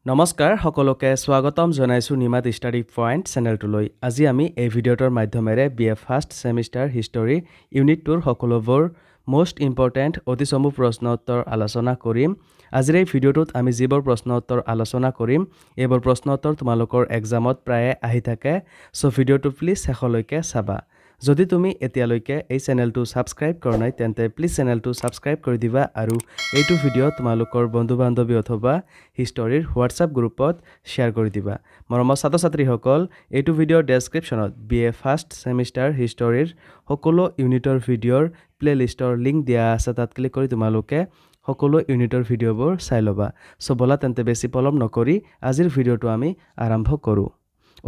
নমস্কাৰ সকলোকে স্বাগতম জনাইছো নিমাত ষ্টাডি পইণ্ট চেনেলটোলৈ। আজি আমি এই ভিডিঅ'টোৰ মাধ্যমেৰে BA first semester history unit 2ৰ সকলোবোৰ মোষ্ট ইম্পৰ্টেণ্ট অতি চমু প্ৰশ্ন উত্তৰ আলোচনা কৰিম। আজিৰ এই ভিডিঅ'টোত আমি যিবোৰ প্ৰশ্ন উত্তৰ আলোচনা কৰিম এইবোৰ প্ৰশ্ন উত্তৰ তোমালোকৰ এক্সামত প্ৰায়ে আহি থাকে, সো ভিডিঅ'টো প্লিজ শেষলৈকে চাবা। যদি তুমি এতিয়ালৈকে এই চেনেলটো সাবস্ক্ৰাইব কৰা নাই তেন্তে প্লিজ চেনেলটো সাবস্ক্ৰাইব কৰি দিবা আৰু এইটো ভিডিঅ' তোমালোকৰ বন্ধু-বান্ধৱী অথবা হিষ্টৰীৰ হোৱাটছআপ গ্ৰুপত শ্বেয়াৰ কৰি দিবা। মৰমৰ ছাত্ৰ-ছাত্ৰীসকল, এইটো ভিডিঅ'ৰ ডেছক্ৰিপশ্যনত BA ফাৰ্ষ্ট ছেমিষ্টাৰ হিষ্টৰীৰ সকলো ইউনিটৰ ভিডিঅ'ৰ প্লেলিষ্টৰ লিংক দিয়া আছে, তাত ক্লিক কৰি তোমালোকে সকলো ইউনিটৰ ভিডিঅ'বোৰ চাই ল'বা। সো বলা তেন্তে বেছি পলম নকৰি আজিৰ ভিডিঅ'টো আমি আৰম্ভ কৰোঁ।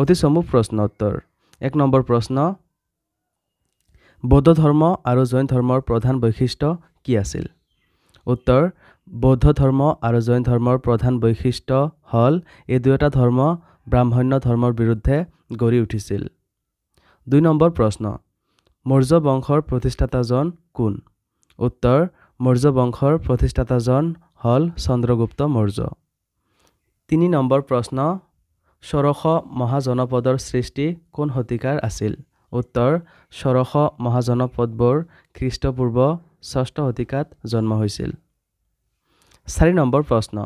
অতি চমু প্ৰশ্ন উত্তৰ। 1 নম্বৰ প্ৰশ্ন, বৌদ্ধ ধৰ্ম আৰু জৈন ধৰ্মৰ প্ৰধান বৈশিষ্ট্য কি আছিল? উত্তৰ, বৌদ্ধ ধৰ্ম আৰু জৈন ধৰ্মৰ প্ৰধান বৈশিষ্ট্য হ'ল এই দুয়োটা ধৰ্ম ব্ৰাহ্মণ্য ধৰ্মৰ বিৰুদ্ধে গঢ়ি উঠিছিল। 2 নম্বৰ প্ৰশ্ন, মৌৰ্য বংশৰ প্ৰতিষ্ঠাতাজন কোন? উত্তৰ, মৌৰ্য বংশৰ প্ৰতিষ্ঠাতাজন হ'ল চন্দ্ৰগুপ্ত মৌৰ্য। 3 নম্বৰ প্ৰশ্ন, ষোড়শ মহাজনপদৰ সৃষ্টি কোন শতিকাৰ আছিল? উত্তৰ, ষোড়শ মহাজনপদবোৰ খ্ৰীষ্টপূৰ্ব 6ষ্ঠ শতিকাত জন্ম হৈছিল। 4 নম্বৰ প্ৰশ্ন,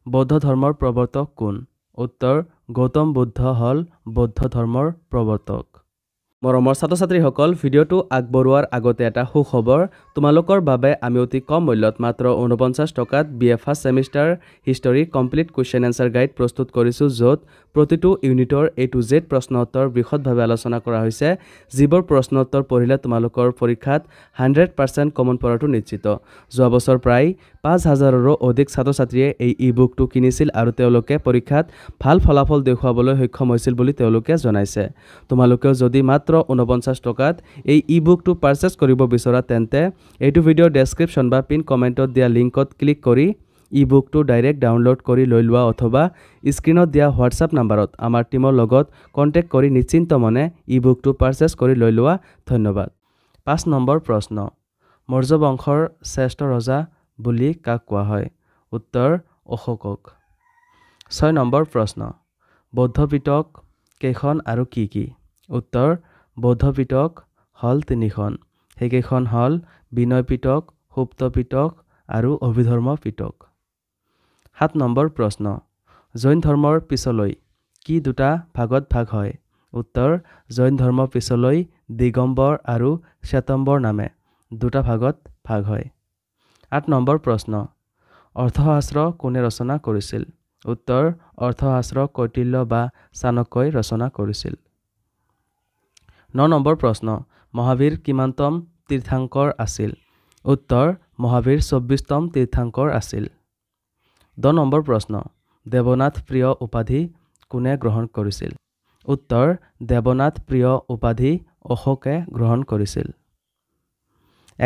বৌদ্ধ ধৰ্মৰ প্ৰৱৰ্তক কোন? উত্তৰ, গৌতম বুদ্ধ হ'ল বৌদ্ধ ধৰ্মৰ প্ৰৱৰ্তক। মৰমৰ ছাত্ৰ-ছাত্ৰীসকল, ভিডিঅ'টো আগবঢ়োৱাৰ আগতে এটা সুখবৰ। তোমালোকৰ বাবে আমি অতি কম মূল্যত মাত্ৰ 49 টকাত BA first semester history complete question answer guide প্ৰস্তুত কৰিছোঁ, য'ত প্ৰতিটো ইউনিটৰ A to Z প্ৰশ্ন উত্তৰ বৃহৎভাৱে আলোচনা কৰা হৈছে। যিবোৰ প্ৰশ্ন উত্তৰ পঢ়িলে তোমালোকৰ পৰীক্ষাত 100% কমন পৰাটো নিশ্চিত। যোৱা বছৰ প্ৰায় 5,000ৰো অধিক ছাত্ৰ-ছাত্ৰীয়ে এই ই-বুকটো কিনিছিল আৰু তেওঁলোকে পৰীক্ষাত ভাল ফলাফল দেখুৱাবলৈ সক্ষম হৈছিল বুলি তেওঁলোকে জনাইছে। তোমালোকেও যদি মাত্ৰ 49 টকাত এই ই-বুকটো পাৰচেজ কৰিব বিচৰা তেন্তে এইটো ভিডিঅ'ৰ ডেছক্ৰিপশ্যন বা পিন কমেণ্টত দিয়া লিংকত ক্লিক কৰি ই-বুকটো ডাইৰেক্ট ডাউনলোড কৰি লৈ লোৱা অথবা স্ক্ৰীনত দিয়া হোৱাটছআপ নাম্বাৰত আমাৰ টীমৰ লগত কণ্টেক্ট কৰি নিশ্চিন্ত মনে ই-বুকটো পাৰচেজ কৰি লৈ লোৱা। ধন্যবাদ। 5 নম্বৰ প্ৰশ্ন, মৌৰ্য বংশৰ শ্ৰেষ্ঠ ৰজা বুলি কাক কোৱা হয়? উত্তৰ, অশোকক। 6 নম্বৰ প্ৰশ্ন, বৌদ্ধ পিটক কেইখন আৰু কি কি? উত্তৰ, বৌদ্ধ পিটক হ'ল 3খন। সেইকেইখন হ'ল বিনয় পিটক, সুপ্ত পিটক আৰু অভিধৰ্ম পিটক। 7 নম্বৰ প্ৰশ্ন, জৈন ধৰ্মৰ পিছলৈ কি দুটা ভাগত ভাগ হয়? উত্তৰ, জৈন ধৰ্ম পিছলৈ দিগম্বৰ আৰু শ্বেতম্বৰ নামে দুটা ভাগত ভাগ হয়। 8 নম্বৰ প্ৰশ্ন, অৰ্থশাস্ত্ৰ কোনে ৰচনা কৰিছিল? উত্তৰ, অৰ্থশাস্ত্ৰ কৌটিল্য বা চাণক্যই ৰচনা কৰিছিল। 9 নম্বৰ প্ৰশ্ন, মহাবীৰ কিমানতম তীৰ্থংকৰ আছিল? উত্তৰ, মহাবীৰ 24তম তীৰ্থংকৰ আছিল। 10 নম্বৰ প্ৰশ্ন, দেৱনাথ প্ৰিয় উপাধি কোনে গ্ৰহণ কৰিছিল? উত্তৰ, দেৱনাথ প্ৰিয় উপাধি অশোকে গ্ৰহণ কৰিছিল।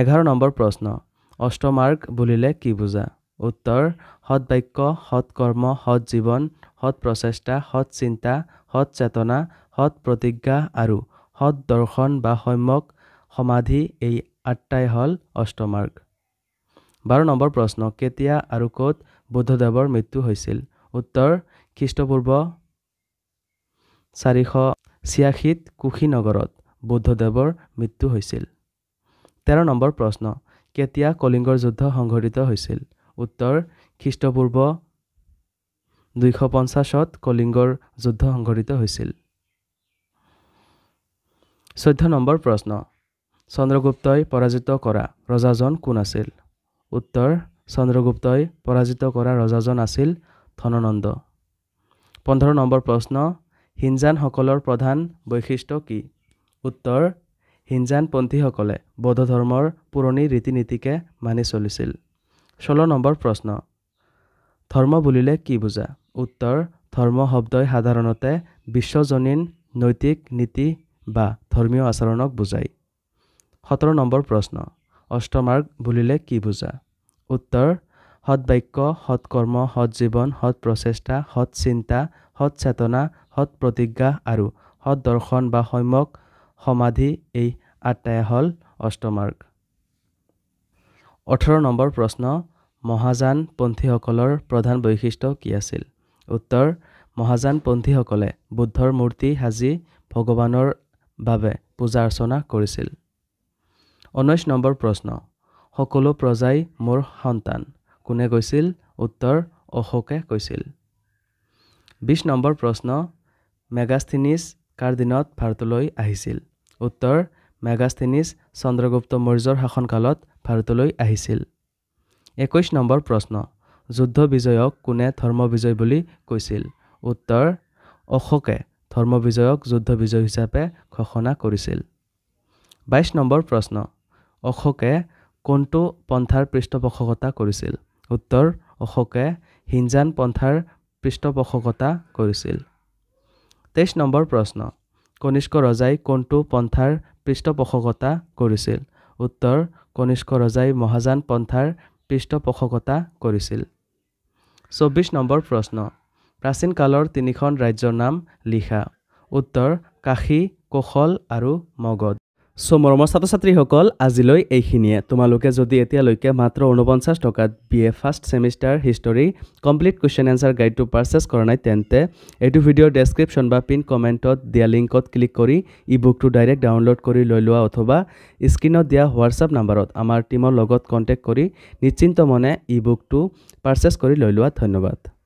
11 নম্বৰ প্ৰশ্ন, অষ্টমাৰ্গ বুলিলে কি বুজা? উত্তৰ, সৎ বাক্য, সৎ কৰ্ম, সৎ জীৱন, সৎ প্ৰচেষ্টা, সৎ চিন্তা, সৎ চেতনা, সৎ প্ৰতিজ্ঞা আৰু সৎ দৰ্শন বা সম্যক সমাধি, এই 8টাই হ'ল অষ্টমাৰ্গ। 12 নম্বৰ প্ৰশ্ন, কেতিয়া আৰু ক'ত বুদ্ধদেৱৰ মৃত্যু হৈছিল? উত্তৰ, খ্ৰীষ্টপূৰ্ব 486ত কুশীনগৰত বুদ্ধদেৱৰ মৃত্যু হৈছিল। 13 নম্বৰ প্ৰশ্ন, কেতিয়া কলিঙ্গৰ যুদ্ধ সংঘটিত হৈছিল? উত্তৰ, খ্ৰীষ্টপূৰ্ব 250ত কলিঙ্গৰ যুদ্ধ সংঘটিত হৈছিল। 14 নম্বৰ প্ৰশ্ন, চন্দ্ৰগুপ্তই পৰাজিত কৰা ৰজাজন কোন আছিল? উত্তৰ, চন্দ্ৰগুপ্তই পৰাজিত কৰা ৰজাজন আছিল ধননন্দ। 15 নম্বৰ প্ৰশ্ন, হিনজানসকলৰ প্ৰধান বৈশিষ্ট্য কি? উত্তৰ, হিনজানপন্থীসকলে বৌদ্ধ ধৰ্মৰ পুৰণি ৰীতি নীতিকে মানি চলিছিল। 16 নম্বৰ প্ৰশ্ন, ধৰ্ম বুলিলে কি বুজা? উত্তৰ, ধৰ্ম শব্দই সাধাৰণতে বিশ্বজনীন নৈতিক নীতি বা ধৰ্মীয় আচৰণক বুজায়। 17 নম্বৰ প্ৰশ্ন, অষ্টমাৰ্গ বুলিলে কি বুজা? উত্তৰ, সৎ বাক্য, সৎ কৰ্ম, সৎ জীৱন, সৎ প্ৰচেষ্টা, সৎ চিন্তা, সৎ চেতনা, সৎ প্ৰতিজ্ঞা আৰু সৎ দৰ্শন বা সম্যক সমাধি, এই 8টাই হ'ল অষ্টমাৰ্গ। 18 নম্বৰ প্ৰশ্ন, মহাযানপন্থীসকলৰ প্ৰধান বৈশিষ্ট্য কি আছিল? উত্তৰ মহাযানপন্থীসকলে বুদ্ধৰ মূৰ্তি সাজি ভগৱানৰ বাবে পূজা অৰ্চনা কৰিছিল 19 নম্বৰ প্ৰশ্ন সকলো প্ৰজাই মোৰ সন্তান কোনে কৈছিল উত্তৰ অশোকে কৈছিল 20 নম্বৰ প্ৰশ্ন মেগাস্থেনিছ কাৰ দিনত ভাৰতলৈ আহিছিল উত্তৰ মেগাস্থেনিছ চন্দ্ৰগুপ্ত মৌৰ্যৰ শাসনকালত ভাৰতলৈ আহিছিল 21 নম্বৰ প্ৰশ্ন যুদ্ধ বিজয়ক কোনে ধৰ্ম বিজয় বুলি কৈছিল উত্তৰ অশোকে ধৰ্ম বিজয়ক যুদ্ধ বিজয় হিচাপে ঘোষণা কৰিছিল 22 নম্বৰ প্ৰশ্ন অশোকে কোনটো পন্থাৰ পৃষ্ঠপোষকতা কৰিছিল উত্তৰ অশোকে হিনজান পন্থাৰ পৃষ্ঠপোষকতা কৰিছিল 23 নম্বৰ প্ৰশ্ন কনিষ্ক ৰজাই কোনটো পন্থাৰ পৃষ্ঠপোষকতা কৰিছিল উত্তৰ কনিষ্ক ৰজাই মহাযান পন্থাৰ পৃষ্ঠপোষকতা কৰিছিল 24 নম্বৰ প্ৰশ্ন প্ৰাচীন কালৰ তিনিখন ৰাজ্যৰ নাম লিখা উত্তৰ কাশী কোশল আৰু মগধ মৰমৰ ছাত্ৰ-ছাত্ৰীসকল আজিলৈ এইখিনিয়ে তোমালোকে যদি এতিয়ালৈকে মাত্ৰ 49 টকাত BA first semester history complete question answer গাইডটো পাৰচেজ কৰা নাই তেন্তে এইটো ভিডিঅ'ৰ ডেছক্ৰিপশ্যন বা পিন কমেণ্টত দিয়া লিংকত ক্লিক কৰি ই-বুকটো ডাইৰেক্ট ডাউনলোড কৰি লৈ লোৱা অথবা স্ক্ৰীনত দিয়া হোৱাটছআপ নম্বৰত আমাৰ টিমৰ লগত কণ্টেক্ট কৰি নিশ্চিন্ত মনে ই-বুকটো পাৰচেজ কৰি লৈ লোৱা ধন্যবাদ